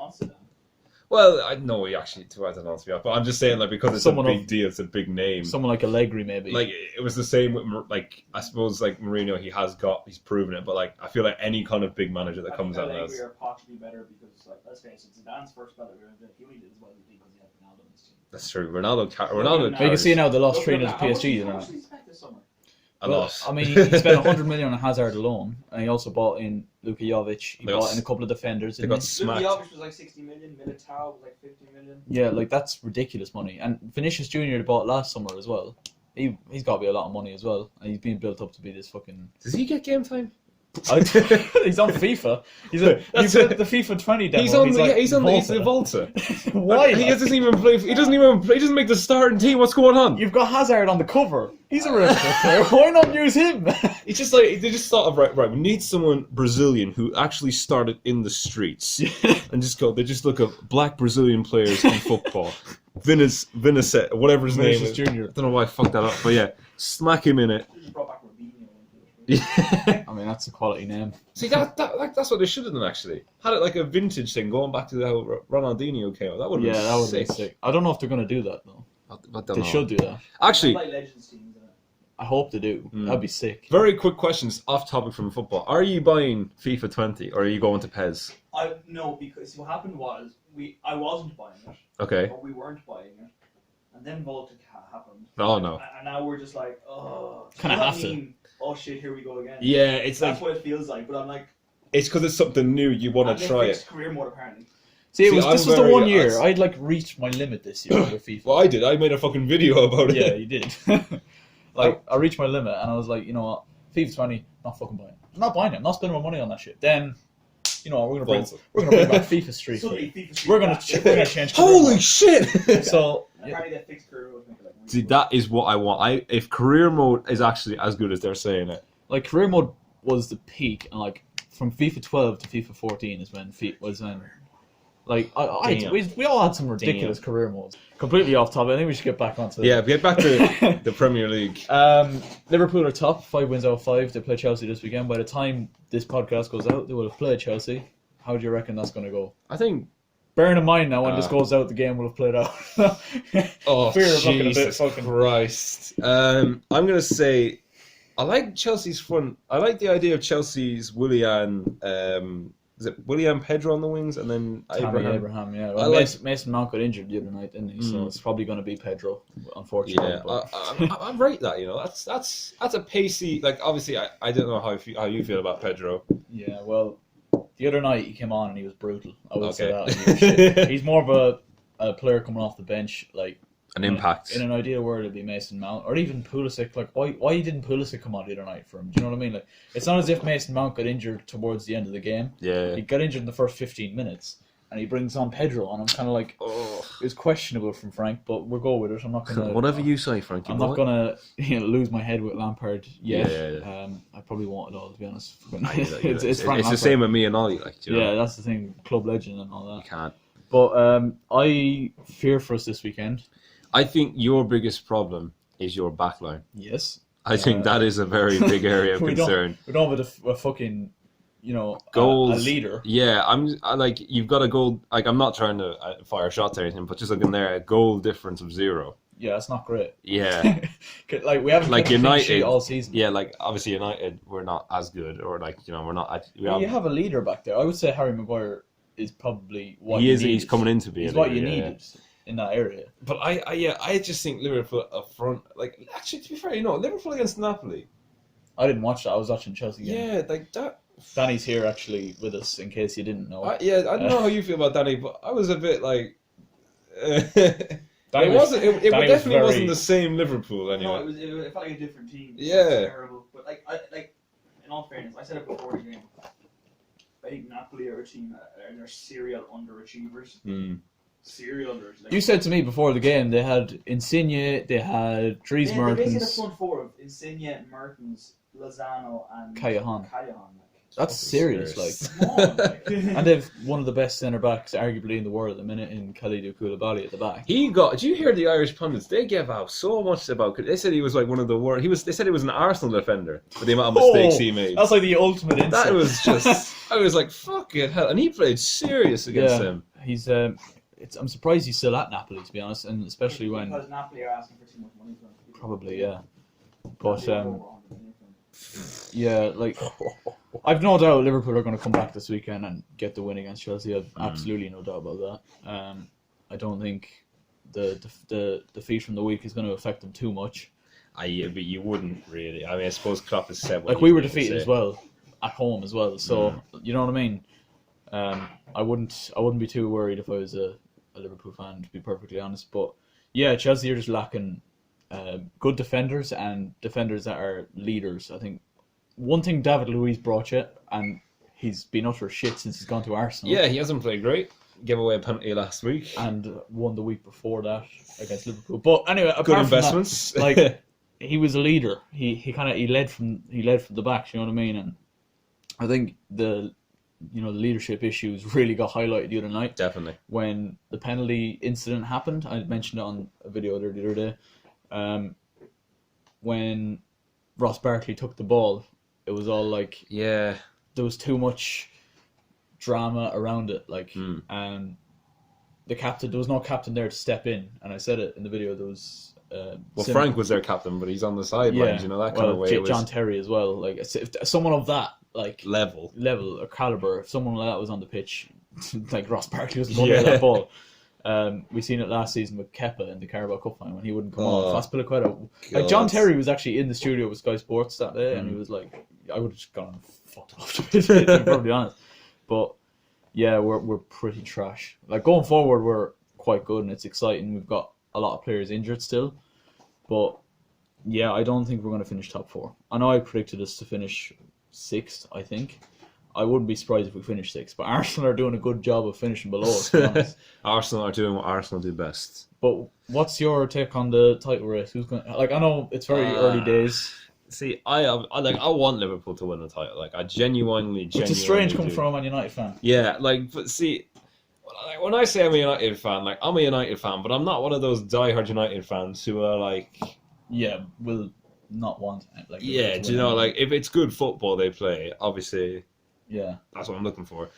Well, I know he actually. I don't know, to be honest, but I'm just saying, because it's a big deal, it's a big name. Someone like Allegri, maybe. It was the same with, I suppose, Mourinho. He's proven it, but I feel like any kind of big manager that comes out. Allegri are partially better because, let's face it, Zidane's first spell at he only did as well as because he had Ronaldo in his team. That's true. Ronaldo. But you can see now they lost 3-0 to PSG. How much did you expect this summer? A lot. I mean, he spent 100 million on Hazard alone, and he also bought in Luka Jovic. He bought in a couple of defenders. They got smacked. Luka Jovic was 60 million. Militao was 50 million. Yeah, that's ridiculous money. And Vinicius Junior they bought last summer as well. He's got to be a lot of money as well, and he's being built up to be this fucking. Does he get game time? He's on FIFA. He's the FIFA 20 demo. He's the Volta. Why? He doesn't even play. He doesn't make the starting team. What's going on? You've got Hazard on the cover. He's a real player. Why not use him? It's just they just thought of right. We need someone Brazilian who actually started in the streets and they just look up black Brazilian players in football. Vinicius, whatever his name is. Junior. I don't know why I fucked that up, but yeah, smack him in it. Yeah. I mean, that's a quality name. See, that's what they should have done, actually. Had it like a vintage thing, going back to how Ronaldinho came out. That would have been that would be sick. I don't know if they're going to do that, though. They should do that. Actually, I hope they do. That'd be sick. Very quick questions, off topic from football. Are you buying FIFA 20, or are you going to PES? No, because what happened was, I wasn't buying it. Okay. Or we weren't buying it. and then Baltic happened. Oh no. And now we're just like, oh, Kinda does that have to. mean, oh shit, here we go again. Yeah, it's That's like what it feels like. But I'm like, it's because it's something new. You want and to they try fixed it. career mode apparently. See, See, this I'm was the very- 1 year. that's- I'd like reached my limit this year with FIFA. Well, I did. I made a fucking video about it. Yeah, you did. Like, I reached my limit, and I was like, you know what, FIFA 20, not fucking buying it. I'm not buying it. I'm not spending my money on that shit. Then, you know what, we're gonna bring back FIFA Street. Suddenly, FIFA Street We're gonna back. change. Holy shit! So And apparently they fixed career mode. Like, really See, good. that is what I want. If career mode is actually as good as they're saying it, like career mode was the peak, and like from FIFA 12 to FIFA 14 is when like Damn. we all had some ridiculous career modes. Completely off topic. I think we should get back onto yeah. Get back to the Premier League. Liverpool are top, 5 wins out of 5. They play Chelsea this weekend. By the time this podcast goes out, they will have played Chelsea. How do you reckon that's going to go? I think. Bearing in mind now, when this goes out, the game will have played out. Oh, Fear of looking a bit Jesus fucking- Christ! I'm gonna say, I like Chelsea's front. I like the idea of Chelsea's Willian. Is it Willian Pedro on the wings and then Tammy Abraham? Abraham, yeah. I Well, like- Mason Mount got injured the other night, didn't he? So it's probably going to be Pedro, unfortunately. Yeah, but- I rate that. You know, that's a pacey. Like obviously, I don't know how you feel about Pedro. Yeah, well, the other night he came on and he was brutal. I would say Okay. that. He was shit. He's more of a player coming off the bench, like An impact. In an ideal world, it'd be Mason Mount or even Pulisic. Like, why didn't Pulisic come on the other night for him? Do you know what I mean? Like, it's not as if Mason Mount got injured towards the end of the game. Yeah. He got injured in the first 15 minutes, and he brings on Pedro, and I'm kind of like, Oh. it was questionable from Frank, but we'll go with it. I'm not gonna. Whatever you say, Frankie. I'm boy. not gonna lose my head with Lampard yet. Yeah. I probably won't at all, to be honest. It's Frank the Lampard. same with me and Ollie. Like, do you know? Yeah, that's the thing. Club legend and all You that. can't. But I fear for us this weekend. I think your biggest problem is your backline. Yes. I think that is a very big area of we don't- concern. We don't have a fucking, Goals. a leader. Yeah, I like you've got a goal. Like I'm not trying to fire shots or anything, but just looking there, a goal difference of 0. Yeah, that's not great. Yeah, Like we haven't Like kept a clean sheet United. all season. yeah. Like obviously United, we're not as good, or like we're not. Well, you have a leader back there. I would say Harry Maguire is probably what he you is. needed. He's coming in to be. He's a what leader, you yeah. needed in that area. But I just think Liverpool up front. Like actually, to be fair, Liverpool against Napoli. I didn't watch that. I was watching Chelsea game. Yeah, like that. Danny's here actually with us in case you didn't know. I don't know how you feel about Danny, but I was a bit like. Danny it wasn't. It Danny was definitely wasn't very- the same Liverpool No, anyway. it felt like a different team. It Yeah. was terrible. But like in all fairness, I said it before the game. I think Napoli are a team and they're serial underachievers. Hmm. Serial underachievers. Like, You said to me before the game they had Insigne, they had Dries they basically had a Mertens. front four of Insigne, Mertens, Lozano, and Kayahan. Like. That's serious, like. Come on, like. And they've one of the best centre backs, arguably in the world at the minute, in Kalidou Koulibaly at the back. Did you hear the Irish pundits? They gave out so much about. They said he was like one of the worst. They said he was an Arsenal defender for the amount of mistakes he made. That's like the ultimate insult. That was just. I was like, fucking hell, and he played serious against him. He's. I'm surprised he's still at Napoli, to be honest, and especially when Because Napoli are asking for too much money for him. probably But They over 100 million for him. yeah, like I've no doubt Liverpool are going to come back this weekend and get the win against Chelsea. I've absolutely no doubt about that. I don't think the defeat from the week is going to affect them too much. But you wouldn't really. I mean, I suppose Klopp has said what Like he's we were going to defeated say. as well at home as well, so you know what I mean. I wouldn't be too worried if I was a Liverpool fan, to be perfectly honest. But yeah, Chelsea are just lacking good defenders and defenders that are leaders. I think one thing David Luiz brought you, and he's been utter shit since he's gone to Arsenal. Yeah, he hasn't played great. Gave away a penalty last week. And won the week before that against Liverpool. But anyway, apart Good from investments. that, like he was a leader. He led from the back. You know what I mean? And I think the leadership issues really got highlighted the other night Definitely. when the penalty incident happened. I mentioned it on a video there the other day. When Ross Barkley took the ball, it was all like Yeah. there was too much drama around it, like, Mm. and there was no captain there to step in, and I said it in the video. There was Frank was their captain, but he's on the sidelines. That kind of way. It was John Terry as well. Like if someone of that level. level or caliber, if someone like that was on the pitch, like Ross Barkley was going near Yeah. that ball. We seen it last season with Kepa in the Carabao Cup final when he wouldn't come Oh, on. Azpilicueta, like John Terry was actually in the studio with Sky Sports that day, and he was like, I would have just gone and fucked off to be probably honest. But yeah, we're pretty trash. Like going forward, we're quite good and it's exciting. We've got a lot of players injured still, but yeah, I don't think we're going to finish top 4. I know I predicted us to finish 6th. I think I wouldn't be surprised if we finish 6th. But Arsenal are doing a good job of finishing below us, to be honest. Arsenal are doing what Arsenal do best. But what's your take on the title race? Who's going? Like, I know it's very early days. See, I want Liverpool to win the title. Like, I genuinely. Which is strange coming from a Man United fan. Yeah, like, but see, like, when I say I'm a United fan, like, I'm a United fan, but I'm not one of those diehard United fans who are like, yeah, will not want it. Like, yeah, do you know, like, if it's good football they play, obviously, yeah, that's what I'm looking for.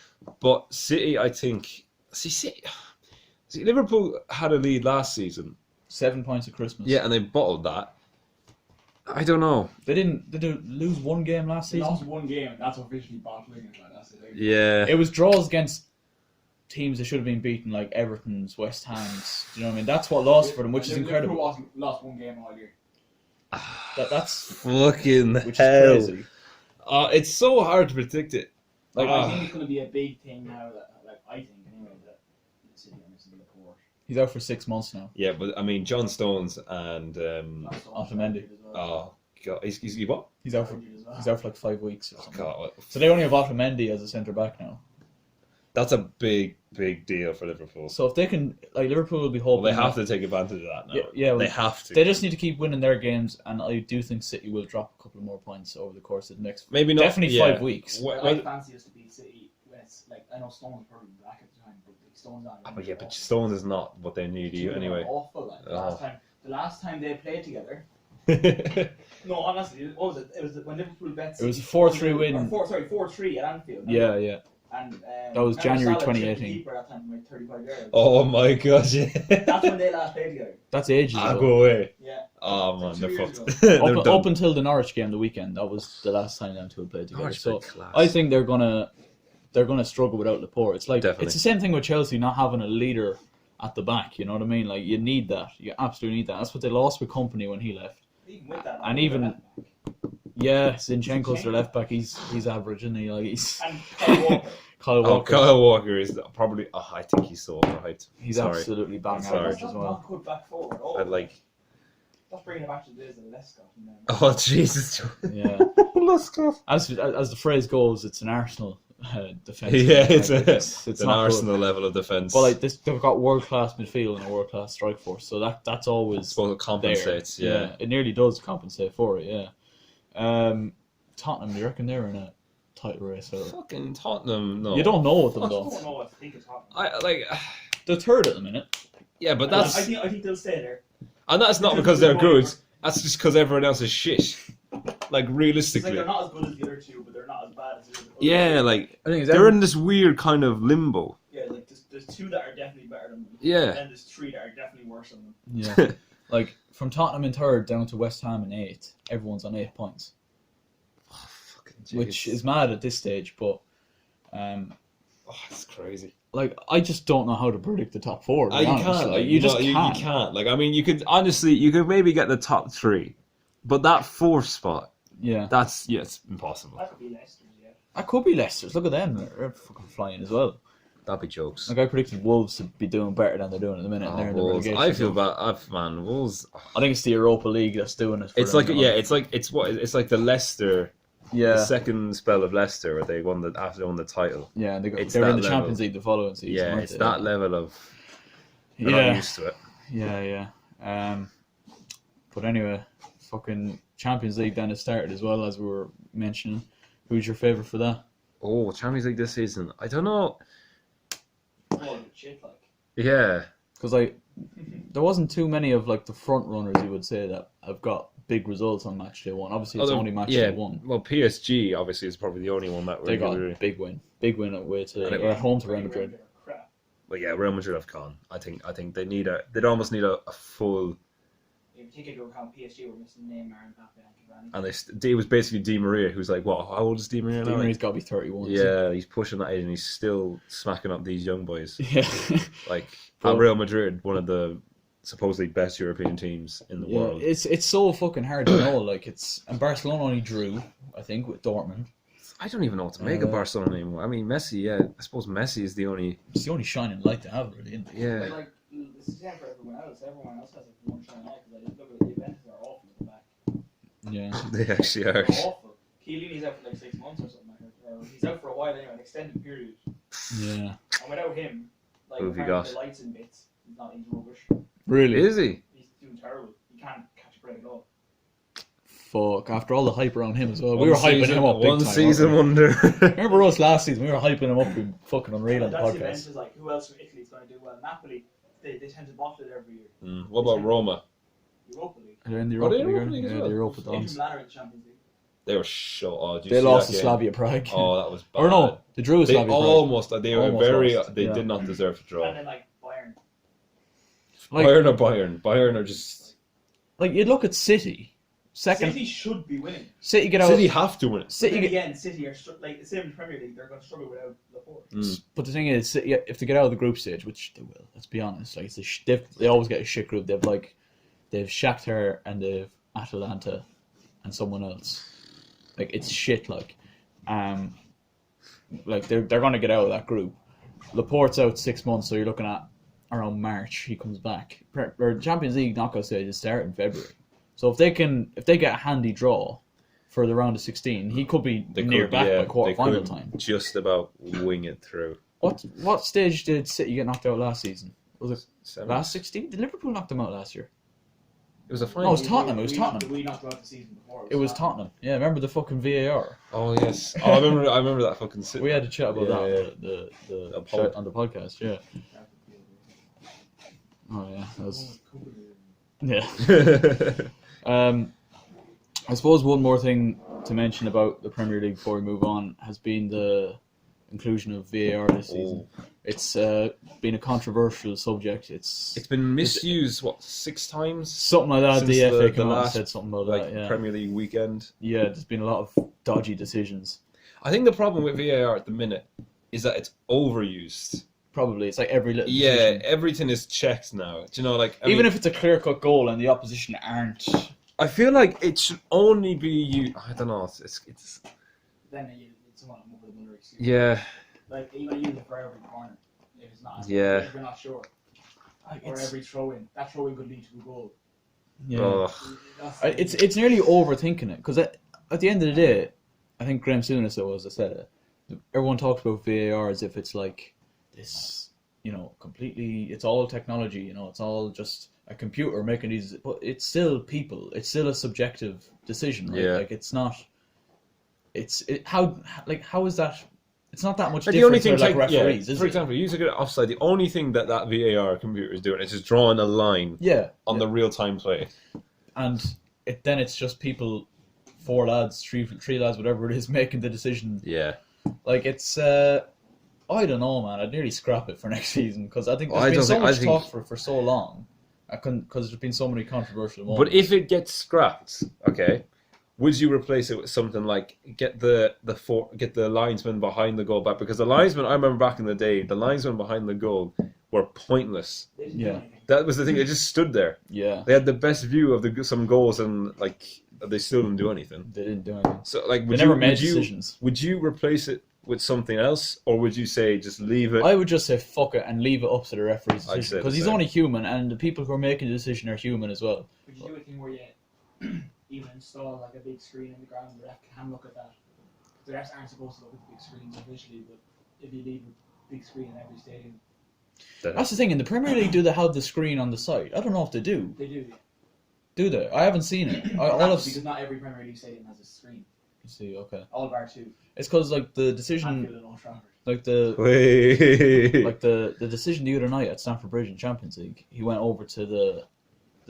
But City, I think, see, Liverpool had a lead last season. 7 points at Christmas. Yeah, and they bottled that. I don't know. They didn't lose one game last They season. lost one game, and that's officially bottling it. Like, that's it. Like, Yeah. It was draws against teams that should have been beaten, like Everton's, West Ham's. Do you know what I mean? That's what lost for them, which is incredible. Liverpool lost one game all year. That's fucking which hell. is crazy. It's so hard to predict it. Like, Like, I think it's going to be a big thing now. That, like, I think anyway, that City are missing the port. He's out for 6 months now. Yeah, but I mean, John Stones and Otamendi. oh god, he's what? He's out for like 5 weeks or Oh something. god, what? So they only have Otamendi as a centre back now. That's a big deal for Liverpool. So if they can, like Liverpool will be Well, hoping. they have to take advantage of that now. Yeah, they have to. They just need to keep winning their games, and I do think City will drop a couple more points over the course of the next. Maybe not. Definitely yeah. 5 weeks. I fancy us to beat City when it's like, I know Stones was probably back at the time, but like, Stones on. But yeah, but Stones is not what they need you anyway. Awful. Like, the last time they played together. Yeah, No, honestly, what was it? It was when Liverpool bet. It was a 4-3 win. 4-3 at Anfield. Yeah. And That was January Salah chipped the 2018. keeper that time, like 35 yards. oh my god, yeah. That's when they last played together. That's ages I'll ago. go away. Yeah. Oh man, Like they're 2 years fucked. ago. They're Up, done. up until the Norwich game the weekend, that was the last time them two played together. Norwich So played class. I think they're gonna struggle without Laporte. It's like Definitely. it's the same thing with Chelsea not having a leader at the back. You know what I mean? Like you need that. You absolutely need that. That's what they lost with Company when he left. Even with that, And even yeah, Zinchenko's their left back. He's average, isn't he? Like he's and Kyle Walker. Kyle Oh, Walker. Kyle Walker is probably. Oh, I think he's so overhyped. He's Sorry. absolutely bang Sorry. average That's as not well. good back forward. Oh, I'd like. that's bringing it back to the days of Lescott. Oh Jesus. Yeah. Let's go. As the phrase goes, it's an Arsenal defense. Yeah, it's It's an not good. Arsenal level of defense. But like this, they've got world class midfield and a world class strike force, so that's I always suppose it there. compensates. Yeah. It nearly does compensate for it. Yeah. Tottenham, do you reckon they're in a title race? Or... Fucking Tottenham. No. You don't know with them I though. don't know what to think it's happening. I like. They're third at the minute. Yeah, but that's. I think they'll stay there. And that's not because they're good. That's just because everyone else is shit. Like It's like realistically. they're not as good as the other two, but they're not as bad as the other. Yeah, like I think they're in this weird kind of limbo. Yeah, like there's two that are definitely better than them. Yeah. And then there's three that are definitely worse than them. Yeah. Like from Tottenham in third down to West Ham in 8th, everyone's on 8 points, which is mad at this stage. But Oh, it's crazy. like I just don't know how to predict the top 4. To be You honest. can't. Like, you just you can't. can't. Like, I mean, you could honestly, you could maybe get the top 3, but that 4th spot, Yeah. it's impossible. That could be Leicester's, yeah. That could be Leicester's. Look at them. They're fucking flying as well. That'd be jokes. Like I predicted Wolves to be doing better than they're doing at the minute. And they're in the Wolves. relegation I feel zone. bad, man. Wolves. I think it's the Europa League that's doing it. For It's them, like you know? it's like the Leicester, the yeah, second spell of Leicester where they won after they won the title. yeah. And it's they're in that the level. Champions League the following season. Yeah, aren't it's they? that level of. They're not Yeah, used to it. yeah. But anyway, fucking Champions League then has started as well as we were mentioning. Who's your favourite for that? Oh, Champions League this season. I don't know. Oh, shit, like. Yeah. Because like there wasn't too many of like the front runners you would say that have got big results on match day 1. Obviously, it's only match day 1. Well, PSG obviously is probably the only one that They got really. a big win away to And it- or at home to Real Madrid. Crap. Well, yeah, Real Madrid have gone. I think they need they'd almost need a full if you take into account PSG were missing Neymar and Mbappe and Cavani. And it was basically Di Maria, who's like, what? How old is Di Maria Di now? Maria's got to be 31. Yeah, he's pushing that age, and he's still smacking up these young boys. Yeah. Like Well- at Real Madrid, one of the supposedly best European teams in the Yeah, world. it's so fucking hard to know. Like and Barcelona only drew, I think, with Dortmund. I don't even know what to make of Barcelona anymore. I mean, Messi. Yeah, I suppose Messi is the only. It's the only shining light to have, really. Isn't it? Yeah. But like, it's the same for everyone else. Everyone else has a one shine light. Because look at the Juventus are awful at the back. Yeah. They actually are. They're awful. Chiellini's out for like 6 months or something like that. Or he's out for a while anyway, an extended period. Yeah. And without him, like Who have you apparently got? the lights in bits. He's not into rubbish. Really? Is he? He's doing terrible. He can't catch a break at all. Fuck. After all the hype around him as well, we were hyping him up big One time. season weren't we? wonder. Remember us last season? We were hyping him up being fucking unreal on the That's the event podcast. is like, who else from Italy is going to do well? Napoli, they tend to bottle it every year. What about Roma? Europa League. They're in the Oh, Europa they're League. Europa League as Yeah, well. the Europa Inter Dons. Milan are in the Champions League. They were shut. Oh, did you They see lost that to game? Slavia Prague. Oh, that was bad. Or no, they drew with They Slavia Prague. almost. They were Almost very. lost, They yeah. did not deserve to draw. And then like Bayern. Like, Bayern or Bayern? Bayern are just. like you look at City. Second, City should be winning. City get out. City have to win it. City Then get, again, City are like the same in the Premier League. They're going to struggle without Laporte. But the thing is, City, if they get out of the group stage, which they will, let's be honest, like they always get a shit group. They've Shakhtar and they've Atalanta and someone else. Like it's shit. Like they're gonna get out of that group. Laporte's out 6 months, so you're looking at around March he comes back. Or Champions League knockout stage is start in February. So if they get a handy draw for the round of 16, he could be near back by quarter final time. Just about wing it through. What stage did City get knocked out last season? Was it Seven. last 16? Did Liverpool knock them out last year? It was a No, final. it was Tottenham. It was Tottenham. We knocked out the season before. It was Tottenham. Yeah, remember the fucking VAR? Oh yes. Oh, I remember that fucking. We had to chat about Yeah, that yeah. the pod. on the podcast. Yeah. Oh yeah, that was yeah. I suppose one more thing to mention about the Premier League before we move on has been the inclusion of VAR this season. It's been a controversial subject. It's been misused. What 6 times? something like that. Since The FA the came out and last, said something about Like that. Yeah. Premier League weekend. Yeah, there's been a lot of dodgy decisions. I think the problem with VAR at the minute is that it's overused. Probably it's like every little Yeah, decision. everything is checked now. Do you know, like Even if it's a clear-cut goal and the opposition aren't. I feel like it should only be used. I don't know. It's Then it's somewhat more of another excuse. yeah. Like you're going to use it for every corner if it's not. Yeah. If you're not sure. Like, Or every throw-in. That throw-in could lead to a goal. yeah. Ugh. It's nearly overthinking it because at the end of the day, I think Graham Souness was that said it. Everyone talks about VAR as if it's like this, completely. It's all technology, it's all just a computer making these. But it's still people. It's still a subjective decision, right? Yeah. Like it's not. How is that? It's not that much But different the only thing, to like referees, is for it? example, you get offside. The only thing that VAR computer is doing is just drawing a line Yeah, on the real time play. and then it's just people, 4 lads, three lads, whatever it is, making the decision. Yeah. Like it's, I don't know, man. I'd nearly scrap it for next season because I think there's been so much talk for so long. Because there's been so many controversial moments. But if it gets scrapped, okay, would you replace it with something like get the linesman behind the goal back? Because the linesman, I remember back in the day, the linesmen behind the goal were pointless. Yeah. That was the thing; they just stood there. Yeah, They had the best view of some goals, and like they still didn't do anything. they didn't do anything. So, like, They never made decisions. Would you replace it with something else, or would you say just leave it? I would just say fuck it and leave it up to the referee's I'd decision say the because he's same. only human, and the people who are making the decision are human as well. Would you do a thing where you even install like a big screen in the ground, the ref can look at that? The refs aren't supposed to look at the big screens officially, but if you leave a big screen in every stadium, That's the thing. In the Premier League, do they have the screen on the side? I don't know if they do. they do. Yeah. Do they? I haven't seen it. Because not every Premier League stadium has a screen. See, okay. All bar 2. It's because like the Anfield decision, and Old Trafford. like the Wait. like the decision the other night at Stamford Bridge in Champions League. He went over to the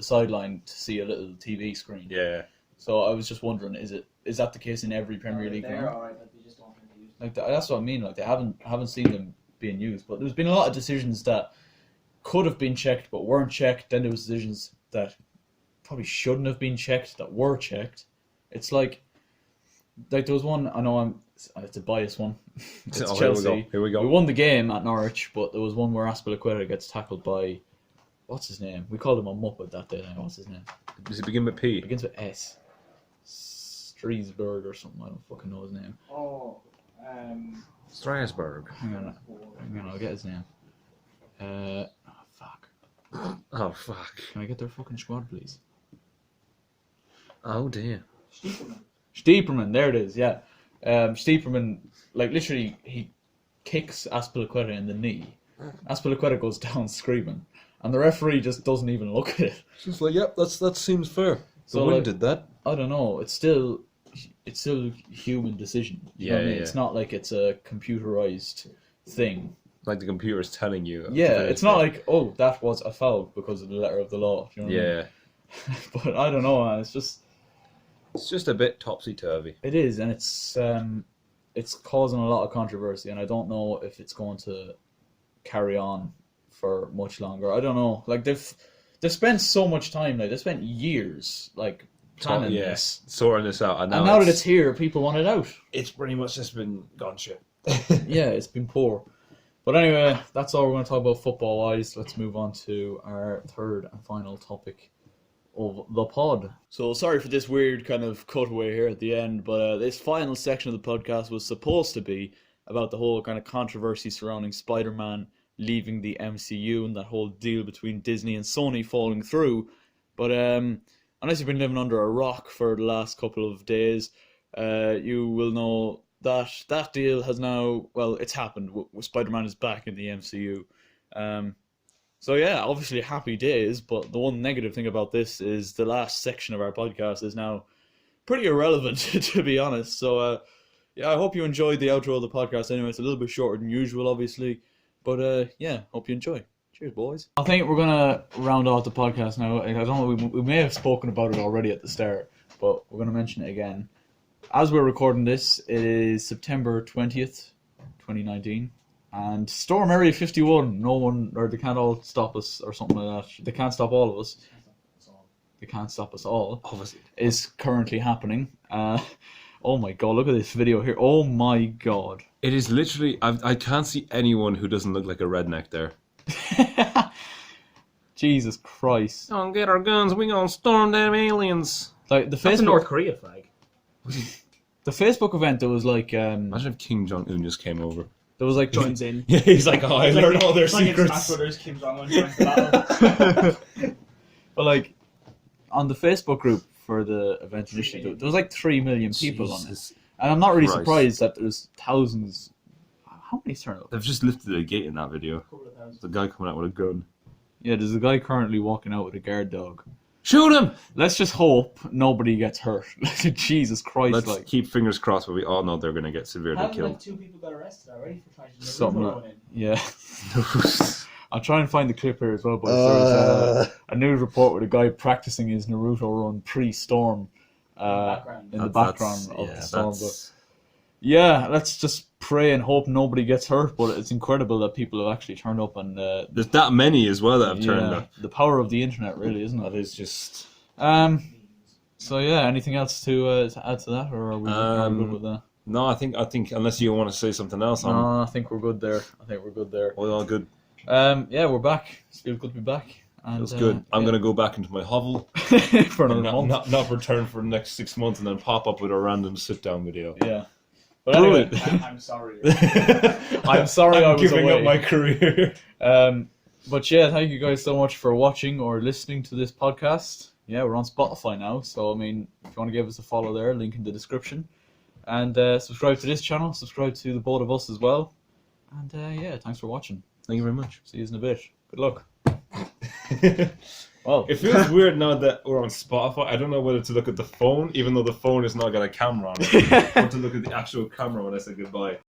sideline to see a little TV screen. Yeah. So I was just wondering, is that the case in every Premier League They're ground? alright, but they just don't tend to use them. Like that's what I mean. Like they haven't seen them being used, but there's been a lot of decisions that could have been checked but weren't checked. Then there was decisions that probably shouldn't have been checked that were checked. It's like there was one, I know it's a biased one. It's Chelsea. Here we go. We won the game at Norwich, but there was one where Aspilicueta gets tackled by, what's his name? We called him a Muppet that day. What's his name? Does it begin with P? It begins with S. Striesberg or something. I don't fucking know his name. Strasbourg. Hang on, I'll get his name. Fuck. Oh, fuck. Can I get their fucking squad, please? Oh, dear. Stieperman, there it is, yeah. Stieperman, like, literally, he kicks Aspilicueta in the knee. Aspilicueta goes down screaming. And the referee just doesn't even look at it. She's like, yep, that seems fair. So, the wind like, did that. I don't know, it's still human decision. You know what I mean? It's not like it's a computerized thing. Like the computer's telling you. Yeah, it's not like, oh, that was a foul because of the letter of the law. You know what I mean? But I don't know, man. It's just a bit topsy-turvy. It is, and it's causing a lot of controversy, and I don't know if it's going to carry on for much longer. I don't know. Like they've spent so much time. Like they spent years like planning this, sorting this out, and now that it's here, people want it out. It's pretty much just been gone shit. Yeah, it's been poor. But anyway, that's all we're going to talk about football-wise. Let's move on to our third and final topic of the pod. So sorry for this weird kind of cutaway here at the end, but this final section of the podcast was supposed to be about the whole kind of controversy surrounding Spider-Man leaving the MCU and that whole deal between Disney and Sony falling through. But unless you've been living under a rock for the last couple of days, you will know that deal has now, well, it's happened. Spider-Man is back in the MCU. So yeah, obviously happy days, but the one negative thing about this is the last section of our podcast is now pretty irrelevant, to be honest. So yeah, I hope you enjoyed the outro of the podcast anyway. It's a little bit shorter than usual, obviously. But yeah, hope you enjoy. Cheers, boys. I think we're going to round off the podcast now. I don't know, we may have spoken about it already at the start, but we're going to mention it again. As we're recording this, it is September 20th, 2019. And Storm Area 51, no one, or they can't all stop us or something like that. They can't stop all of us. They can't stop us all. Obviously. Is currently happening. Oh my god, look at this video here. Oh my god. It is literally, I can't see anyone who doesn't look like a redneck there. Jesus Christ. Don't get our guns, we gonna storm them aliens. Like the That's a Facebook, North Korea flag. the Facebook event, there was like Imagine if Kim Jong-un just came over. there was like Joins in. Yeah, he's like, oh, I learned all their It's like in Smash secrets. Brothers, Kim Jong-un joins the battle. but like on the Facebook group for the event initially, there was like 3 million people on it. Jesus. And I'm not really Christ. surprised that there's thousands. How many turned up? They've just lifted the gate in that video. Couple of thousand. The guy coming out with a gun. Yeah, there's a guy currently walking out with a guard dog. Shoot him! Let's just hope nobody gets hurt. Jesus Christ, Let's like keep fingers crossed, but we all know they're going to get severely Haven't killed. like 2 people got arrested already for trying to Something Naruto like- run in. yeah. I'll try and find the clip here as well, but there's a news report with a guy practicing his Naruto run pre-storm Background. in the background of yeah, the storm. But that's- yeah, let's just pray and hope nobody gets hurt. But it's incredible that people have actually turned up, and There's that many as well that have turned up. the power of the internet, really, isn't That it? is just... So yeah, anything else to add to that, or are we good with that? No, I think unless you want to say something else, No, I think we're good there. we're all good. Yeah, we're back. It's feels good to be back. And, Feels good. I'm yeah. going to go back into my hovel. for another month. Not return for the next 6 months and then pop up with a random sit-down video. Yeah. But anyway, I'm sorry. I'm sorry I I'm was giving away. up my career. But yeah, thank you guys so much for watching or listening to this podcast. Yeah, we're on Spotify now, so I mean, if you want to give us a follow there, link in the description. And subscribe to this channel, subscribe to the both of us as well. And yeah, thanks for watching. Thank you very much. See you in a bit. Good luck. Well, It feels weird now that we're on Spotify. I don't know whether to look at the phone, even though the phone has not got a camera on it, or to look at the actual camera when I say goodbye.